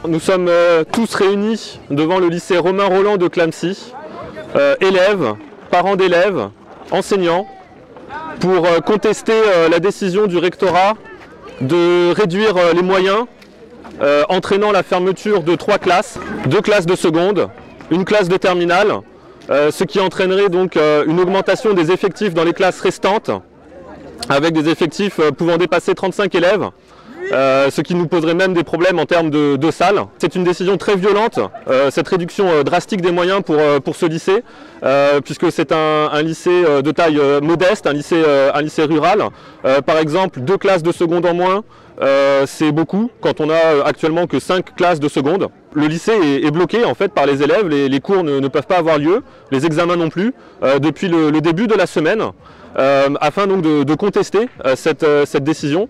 Nous sommes tous réunis devant le lycée Romain Rolland de Clamecy, élèves, parents d'élèves, enseignants, pour contester la décision du rectorat de réduire les moyens, entraînant la fermeture de 3 classes, 2 classes de seconde, une classe de terminale, ce qui entraînerait donc une augmentation des effectifs dans les classes restantes, avec des effectifs pouvant dépasser 35 élèves. Ce qui nous poserait même des problèmes en termes de salles. C'est une décision très violente, cette réduction drastique des moyens pour ce lycée, puisque c'est un lycée de taille modeste, un lycée rural. Par exemple, 2 classes de seconde en moins, c'est beaucoup quand on a actuellement que 5 classes de seconde. Le lycée est bloqué en fait par les élèves, les cours ne peuvent pas avoir lieu, les examens non plus, depuis le début de la semaine, afin donc de contester cette décision.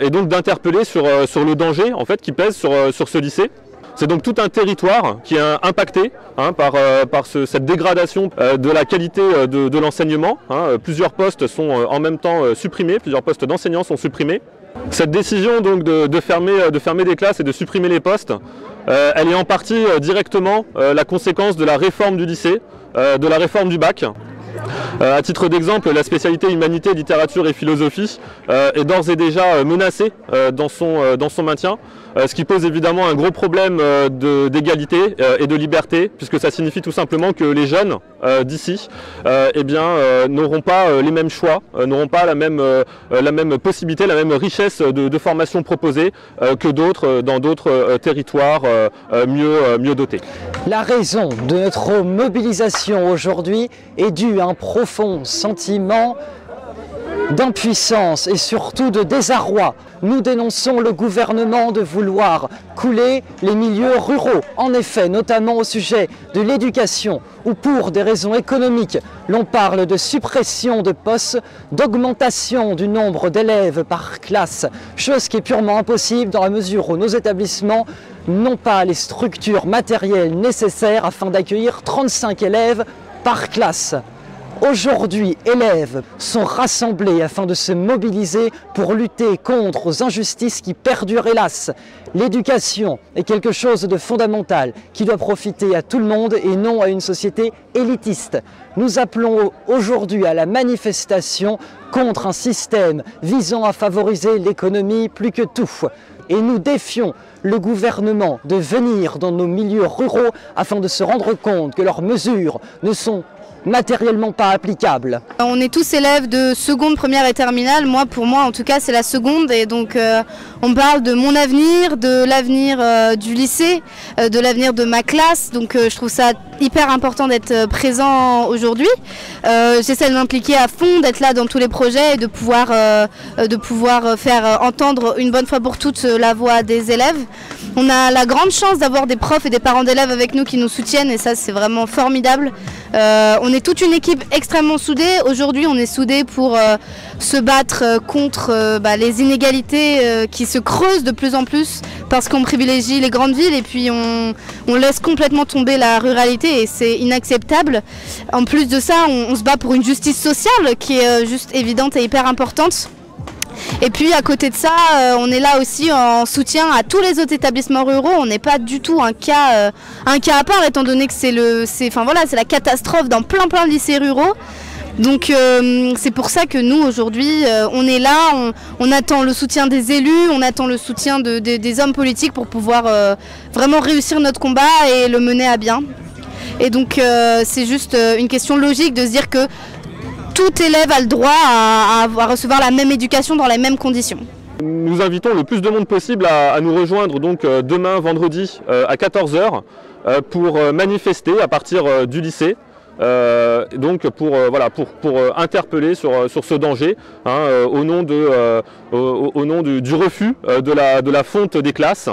Et donc d'interpeller sur le danger en fait, qui pèse sur ce lycée. C'est donc tout un territoire qui est impacté par cette dégradation de la qualité de l'enseignement. Plusieurs postes sont en même temps supprimés, plusieurs postes d'enseignants sont supprimés. Cette décision donc de fermer des classes et de supprimer les postes, elle est en partie directement la conséquence de la réforme du lycée, de la réforme du bac. À titre d'exemple, la spécialité humanité, littérature et philosophie est d'ores et déjà menacée dans son maintien, ce qui pose évidemment un gros problème d'égalité et de liberté, puisque ça signifie tout simplement que les jeunes d'ici n'auront pas les mêmes choix, n'auront pas la même possibilité, la même richesse de formation proposée que d'autres dans d'autres territoires mieux dotés. La raison de notre mobilisation aujourd'hui est due à un profond sentiment d'impuissance et surtout de désarroi. Nous dénonçons le gouvernement de vouloir couler les milieux ruraux. En effet, notamment au sujet de l'éducation, où pour des raisons économiques, l'on parle de suppression de postes, d'augmentation du nombre d'élèves par classe, chose qui est purement impossible dans la mesure où nos établissements n'ont pas les structures matérielles nécessaires afin d'accueillir 35 élèves par classe. Aujourd'hui, élèves sont rassemblés afin de se mobiliser pour lutter contre les injustices qui perdurent hélas. L'éducation est quelque chose de fondamental qui doit profiter à tout le monde et non à une société élitiste. Nous appelons aujourd'hui à la manifestation contre un système visant à favoriser l'économie plus que tout. Et nous défions le gouvernement de venir dans nos milieux ruraux afin de se rendre compte que leurs mesures ne sont matériellement pas applicable. On est tous élèves de seconde, première et terminale. Pour moi en tout cas c'est la seconde et donc on parle de mon avenir, de l'avenir du lycée, de l'avenir de ma classe. Donc je trouve ça hyper important d'être présent aujourd'hui. J'essaie de m'impliquer à fond, d'être là dans tous les projets et de pouvoir faire entendre une bonne fois pour toutes la voix des élèves. On a la grande chance d'avoir des profs et des parents d'élèves avec nous qui nous soutiennent et ça c'est vraiment formidable. On est toute une équipe extrêmement soudée. Aujourd'hui on est soudés pour se battre contre les inégalités qui se creusent de plus en plus parce qu'on privilégie les grandes villes et puis on laisse complètement tomber la ruralité et c'est inacceptable. En plus de ça on se bat pour une justice sociale qui est juste évidente et hyper importante. Et puis à côté de ça, on est là aussi en soutien à tous les autres établissements ruraux. On n'est pas du tout un cas à part étant donné que c'est la catastrophe dans plein de lycées ruraux. Donc c'est pour ça que nous aujourd'hui on est là, on attend le soutien des élus, on attend le soutien des hommes politiques pour pouvoir vraiment réussir notre combat et le mener à bien. Et donc c'est juste une question logique de se dire que tout élève a le droit à recevoir la même éducation dans les mêmes conditions. Nous invitons le plus de monde possible à nous rejoindre donc demain vendredi à 14 h pour manifester à partir du lycée. Donc pour interpeller sur ce danger au nom du refus de la fonte des classes.